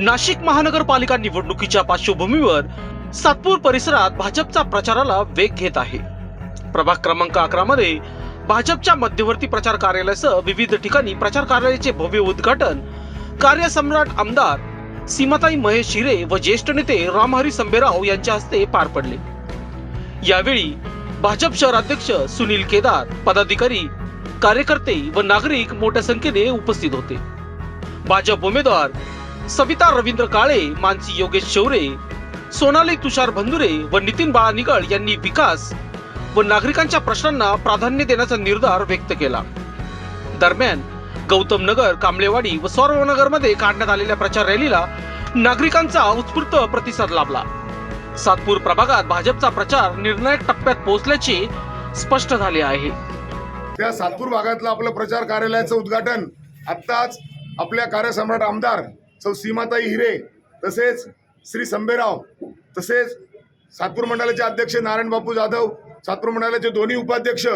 नाशिक महानगरपालिका निवडणुकीच्या पार्श्वभूमीवर सातपूर परिसरात भाजपचा प्रचाराला वेग घेत आहे। प्रभाग क्रमांक 11 मध्ये भाजपच्या मध्यवर्ती प्रचार कार्यालयासह विविध ठिकाणी प्रचार कार्यालयाचे भव्य उद्घाटन कार्यसम्राट आमदार सीमाताई महेश हिरे व ज्येष्ठ नेते रामहरी संभेराव यांच्या हस्ते पार पडले। यावेळी भाजप शहराध्यक्ष सुनील केदार, पदाधिकारी, कार्यकर्ते व नागरिक मोठ्या संख्येने उपस्थित होते। भाजप उमेदवार सविता रवींद्र काळे, मानसी योगेश शौरे, सोनाली तुषार भंदुरे व नितीन बाळा निगळ यांनी विकास व नागरिकांच्या प्रश्नांना प्राधान्य देण्याचा निर्धार व्यक्त केला। दरम्यान गौतम नगर, कांबळेवाडी व सौरवनगर मध्ये काढण्यात आलेल्या प्रचार रॅलीला नागरिकांचा उत्स्फूर्त प्रतिसाद लाभला। सातपूर प्रभागात भाजपचा प्रचार निर्णायक टप्प्यात पोहोचल्याचे स्पष्ट झाले आहे। त्या सातपूर भागातलं आपलं प्रचार कार्यालयाचं उद्घाटन आत्ताच आपल्या कार्यसम्राट आमदार सौ सीमाताई हिरे, तसेच श्री संभेराव, तसेच सातपूर मंडळाचे अध्यक्ष नारायण बापू जाधव, सातपूर मंडळाचे दोन्ही उपाध्यक्ष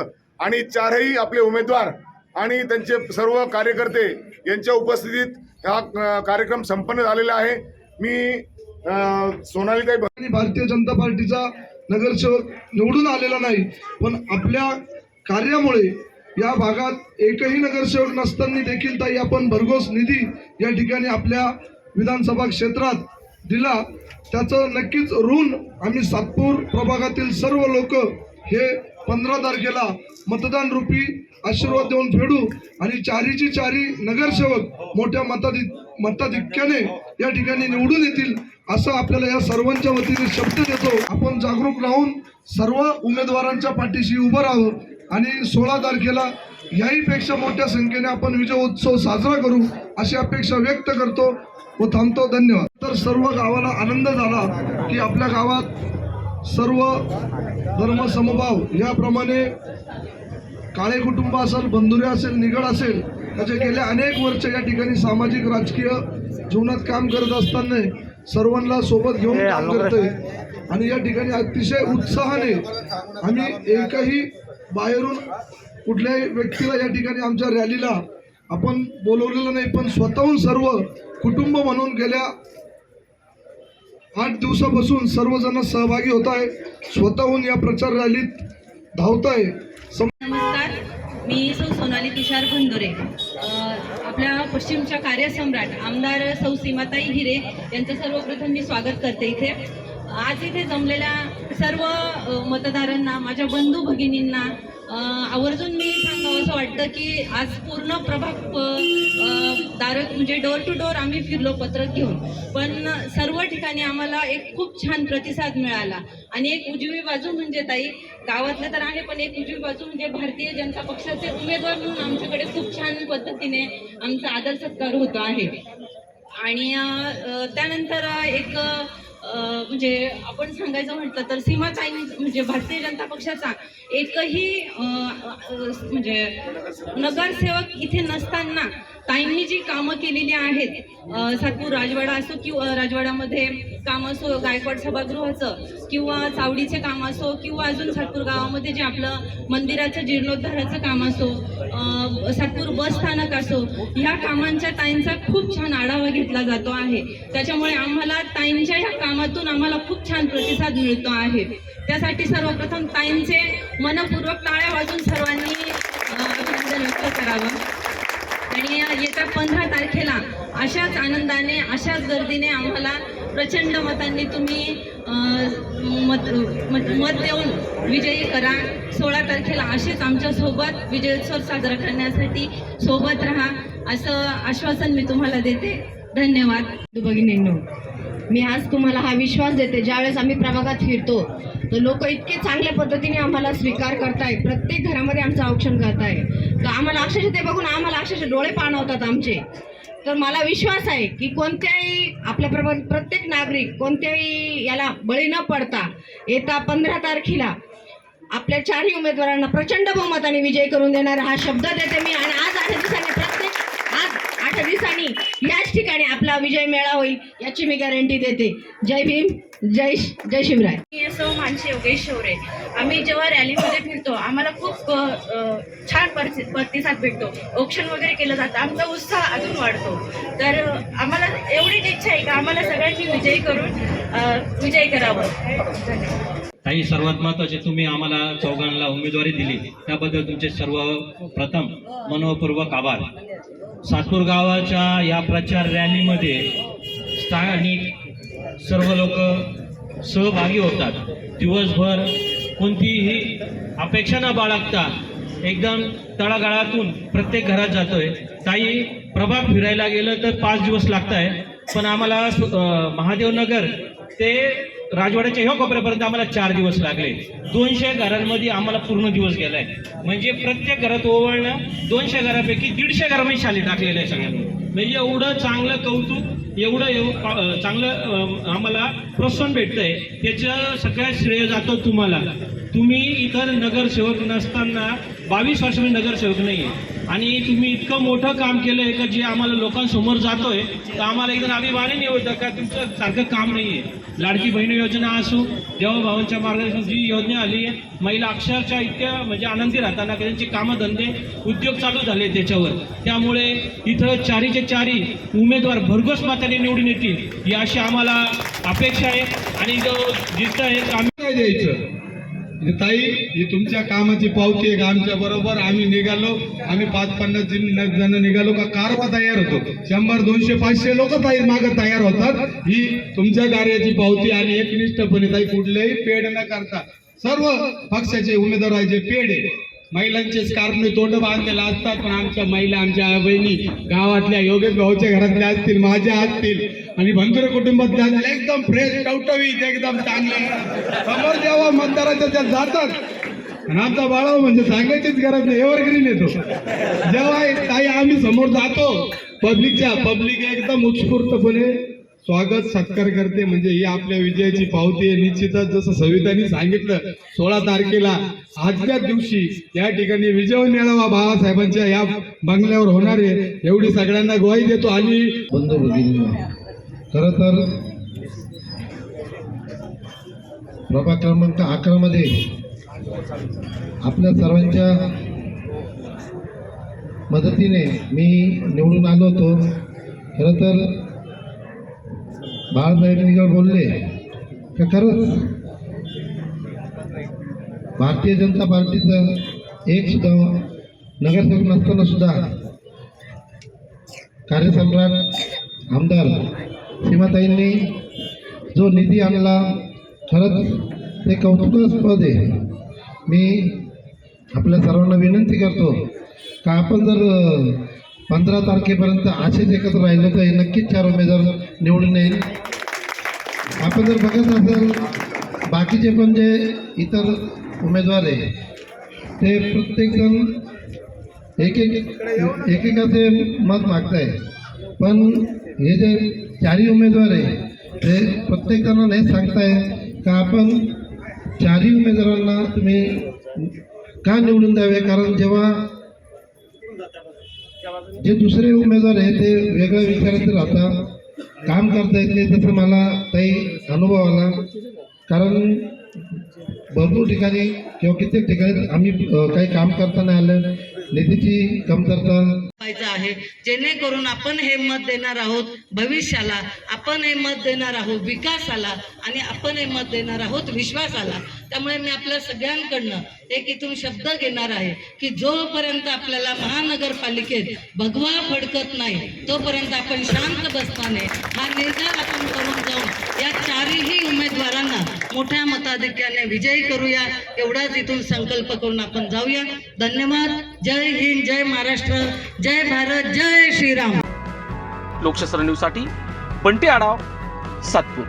आणि चारही आपले उमेदवार आणि त्यांचे सर्व कार्यकर्ते यांच्या उपस्थितीत हा कार्यक्रम संपन्न झालेला आहे। मी सोनालीताई भारतीय जनता पार्टीचा नगरसेवक निवडून आलेला नाही, पण आपल्या कार्यामुळे या भागात एकही नगरसेवक नसताना देखील ताई आपण भरघोस निधी या ठिकाणी आपल्या विधानसभा क्षेत्रात दिला। त्याचं नक्कीच ऋण आम्ही सातपूर प्रभागातील सर्व लोक हे 15 तारखेला मतदान रूपी आशीर्वाद देऊन फेडू आणि चारीची चारी नगरसेवक मोठ्या मताधिक्याने या ठिकाणी निवडून येतील असं आपल्याला या सर्वांच्या वतीने शब्द देतो। आपण जागरूक राहून सर्व उमेदवारांच्या पाठीशी उभं राहावं आणि 16 तारखेला याहीपेक्षा मोठ्या संख्येने आपण विजय उत्सव साजरा करू अशी अपेक्षा व्यक्त करतो व थांबतो। धन्यवाद। तर सर्व गावाला आनंद झाला की आपल्या गावात सर्व धर्म समभाव याप्रमाणे काळे कुटुंब असेल, बंधुरे असेल, निगड असेल, त्याचे गेल्या अनेक वर्ष या ठिकाणी सामाजिक राजकीय जीवनात काम करत असताना सर्वांना सोबत घेऊन काम करतोय आणि या ठिकाणी अतिशय उत्साहाने आम्ही एकही बाहेरून कुठल्याही व्यक्तीला या ठिकाणी आमच्या रॅलीला आपण बोलवलेलं नाही, पण स्वतःहून सर्व कुटुंब म्हणून गेल्या 8 दिवसापासून सर्वजण सहभागी होत आहे, स्वतःहून या प्रचार रॅलीत धावत आहे। नमस्कार, मी सोनाली तुषार भंदुरे, आपल्या पश्चिमच्या कार्यसम्राट आमदार सौ सीमाताई हिरे यांचं सर्वप्रथम मी स्वागत करते। इथे आज इथे जमलेल्या सर्व मतदारांना, माझ्या बंधू भगिनींना आवर्जून मी सांगावं असं वाटतं की आज पूर्ण प्रभाग म्हणजे डोर टू डोर आम्ही फिरलो पत्रक घेऊन, पण सर्व ठिकाणी आम्हाला एक खूप छान प्रतिसाद मिळाला आणि एक उजवी बाजू म्हणजे ताई गावातलं तर आहे, पण एक उजवी बाजू म्हणजे भारतीय जनता पक्षाचे उमेदवार म्हणून आमच्याकडे खूप छान पद्धतीने आमचा आदर सत्कार होतो आहे। आणि त्यानंतर एक म्हणजे आपण सांगायचं म्हटलं तर सीमाताई म्हणजे भारतीय जनता पक्षाचा एकही म्हणजे नगरसेवक इथे नसताना ताईंनी जी कामं केलेली आहेत, सातपूर राजवाडा असो किंवा राजवाड्यामध्ये काम असो, गायकवाड सभागृहाचं किंवा चावडीचे काम असो किंवा अजून सातपूर गावामध्ये जे आपलं मंदिराचं जीर्णोद्धाराचं काम असो, सातपूर बस स्थानक असो, ह्या कामांच्या ताईंचा खूप छान आढावा घेतला जातो आहे। त्याच्यामुळे आम्हाला ताईंच्या ह्या कामातून आम्हाला खूप छान प्रतिसाद मिळतो आहे। त्यासाठी सर्वप्रथम ताईंचे मनपूर्वक टाळ्या वाजून सर्वांनी अभिनंदन व्यक्त करावं आणि येत्या 15 तारखेला अशाच आनंदाने, अशाच गर्दीने आम्हाला प्रचंड मतांनी तुम्ही मत देऊन विजयी करा। 16 तारखेला असेच आमच्यासोबत विजयोत्सव साजरा करण्यासाठी सोबत राहा असं आश्वासन मी तुम्हाला देते। धन्यवाद। भगिनींनो, मी आज तुम्हाला हा विश्वास देते, ज्यावेळेस आम्ही प्रभागात फिरतो तर लोक इतके चांगल्या पद्धतीने आम्हाला स्वीकार करताय, प्रत्येक घरामध्ये आमचं औक्षण करताय, तर आम्हाला अक्षरशः ते बघून आम्हाला अक्षरशः डोळे पाणवतात आमचे। तर मला विश्वास आहे की कोणत्याही आपल्या प्रत्येक नागरिक कोणत्याही याला बळी न पडता येत्या 15 तारखेला आपल्या चारही उमेदवारांना प्रचंड बहुमताने विजय करून देणार हा शब्द देते मी। आणि आज 8 दिवसांनी याच ठिकाणी आपला विजय मेळा होईल याची मी गॅरंटी देते। जय भीम, जय शिवराय। मानसी योगेश शौरे, आम्ही जेव्हा रॅलीमध्ये फिरतो आम्हाला खूप छान प्रतिसाद भेटतो, ऑक्शन वगैरे केलं जातं, आमचा उत्साह अजून वाढतो. तर आम्हाला एवढीच इच्छा आहे का आम्हाला सगळ्यांनी विजयी करावं. धन्यवाद. ताई, सर्वात महत्त्वाचे तुम्ही आम्हाला चौघांना उमेदवारी दिली त्याबद्दल तुमचे सर्वप्रथम मनोपूर्वक आभार. सातपूर गावाच्या या प्रचार रॅलीमध्ये स्थानिक सर्व लोक सहभागी होतात. दिवसभर कोणतीही अपेक्षा न बाळगता एकदम तळागाळातून प्रत्येक घरात जातोय. ताई, प्रभाग फिरायला गेलं तर 5 दिवस लागत आहे, पण आम्हाला महादेवनगर ते राजवाड्याच्या ह्या कोपऱ्यापर्यंत आम्हाला 4 दिवस लागले. 200 घरांमध्ये आम्हाला पूर्ण दिवस गेलाय. म्हणजे प्रत्येक घरात ओवळणं 200 घरापैकी 150 घरामध्ये शाली टाकलेलं आहे सगळ्यांनी. म्हणजे एवढं चांगलं कौतुक, एवढं चांगलं आम्हाला प्रोत्साहन भेटतंय, त्याचं सगळ्यात श्रेय जातो तुम्हाला. तुम्ही इतर नगरसेवक नसताना 22 वर्ष मी नगरसेवक नाही आहे आणि तुम्ही इतकं मोठं काम केलं आहे का जे आम्हाला लोकांसमोर जातोय तर आम्हाला एकदम अभिमानाने होतं का तुमचं सारखं काम नाही आहे. लाडकी बहीण योजना असो, देवाभावांच्या मार्गदर्शन जी योजना आली आहे, महिला अक्षरशः इतक्या म्हणजे आनंदी राहताना त्यांचे कामधंदे उद्योग चालू झाले त्याच्यावर. त्यामुळे इथं 4चे 4 उमेदवार भरघोस मताने निवडून येतील ही अशी आम्हाला अपेक्षा आहे. आणि जो जिथं आहे आम्ही काय द्यायचं ताई, ही तुमच्या कामाची पावती आहे. आमच्या बरोबर आम्ही निघालो, आम्ही 5-50 जण निघालो का कारवा तयार होतो. 100, 200, 500 लोक मागे तयार होतात. ही तुमच्या कार्याची पावती आणि एकनिष्ठपणे ताई कुठलेही पेड न करता सर्व पक्षाचे उमेदवाराचे पेड आहे. महिलांचे स्कार्फने तोंड बांधलेला असतात, पण आमच्या महिला, आमच्या बहिणी गावातल्या योगेश भाऊच्या घरातल्या असतील, माझ्या असतील आणि बंधुरे कुटुंबातल्या असतील, एकदम फ्रेश टवटवीत एकदम चांगले समोर जेव्हा मतदाराच्या त्या जातात. आणि आमचा बाळा म्हणजे सांगायचीच गरज नाही, एव्हरग्रीन येतो. जेव्हा ताई आम्ही समोर जातो पब्लिक एकदम उत्स्फूर्तपणे स्वागत सत्कार करते. म्हणजे ही आपल्या विजयाची पावती आहे. निश्चितच जसं सवितांनी सांगितलं 16 तारखेला आजच्या दिवशी या ठिकाणी विजय मेळावा बाळासाहेबांच्या या बंगल्यावर होणार आहे एवढी सगळ्यांना ग्वाही देतो. आणि बंधू भगिनी, खरं तर प्रभाग क्रमांक 11 मध्ये आपल्या सर्वांच्या मदतीने मी निवडून आलो होतो. खरं तर बाळासाहेब निगड बोलले का खरंच भारतीय जनता पार्टीचं एक सुद्धा नगरसेवक नसताना सुद्धा कार्यसम्राट आमदार सीमाताईंनी जो निधी आणला, खरंच ते कौतुकास्पद आहे. मी आपल्या सर्वांना विनंती करतो का आपण जर 15 तारखेपर्यंत असेच एकत्र राहिलो तर नक्कीच 4 उमेदवार निवडून येईल. आपण जर बघत असेल बाकीचे पण जे इतर उमेदवार आहे ते प्रत्येकजण एकेकाचे मत मागताय, पण हे जे 4 उमेदवार आहे ते प्रत्येकजणांना हेच सांगताय का आपण 4 उमेदवारांना तुम्ही का निवडून द्यावे. कारण जेव्हा जे दुसरे उमेदवार आहे ते वेगळ्या विचाराचे राहतात, काम करता येत नाही. तसं मला काही अनुभव आला. कारण भरपूर ठिकाणी किंवा कित्येक ठिकाणी आम्ही काही काम करताना आलं, निधीची कमतरता आहे, जेणेकरून आपण हे मत देणार आहोत भविष्याला, आपण हे मत देणार आहोत विकासाला आणि आपण हे मत देणार आहोत विश्वासाला. त्यामुळे मी आपल्या सगळ्यांकडनं एक इथून शब्द घेणार आहे की जोपर्यंत आपल्याला महानगरपालिकेत भगवा फडकत नाही तोपर्यंत आपण शांत बसताना हा निर्धार आपण करून जाऊन या 4ही उमेदवारांना मोठ्या मताधिक्याने विजयी करूया. एवढाच इथून संकल्प करून आपण जाऊया. धन्यवाद. जय हिंद, जय महाराष्ट्र, जय भारत, जय श्रीराम. लोकशास्त्र न्यूजसाठी बंटी आढाव, सातपूर.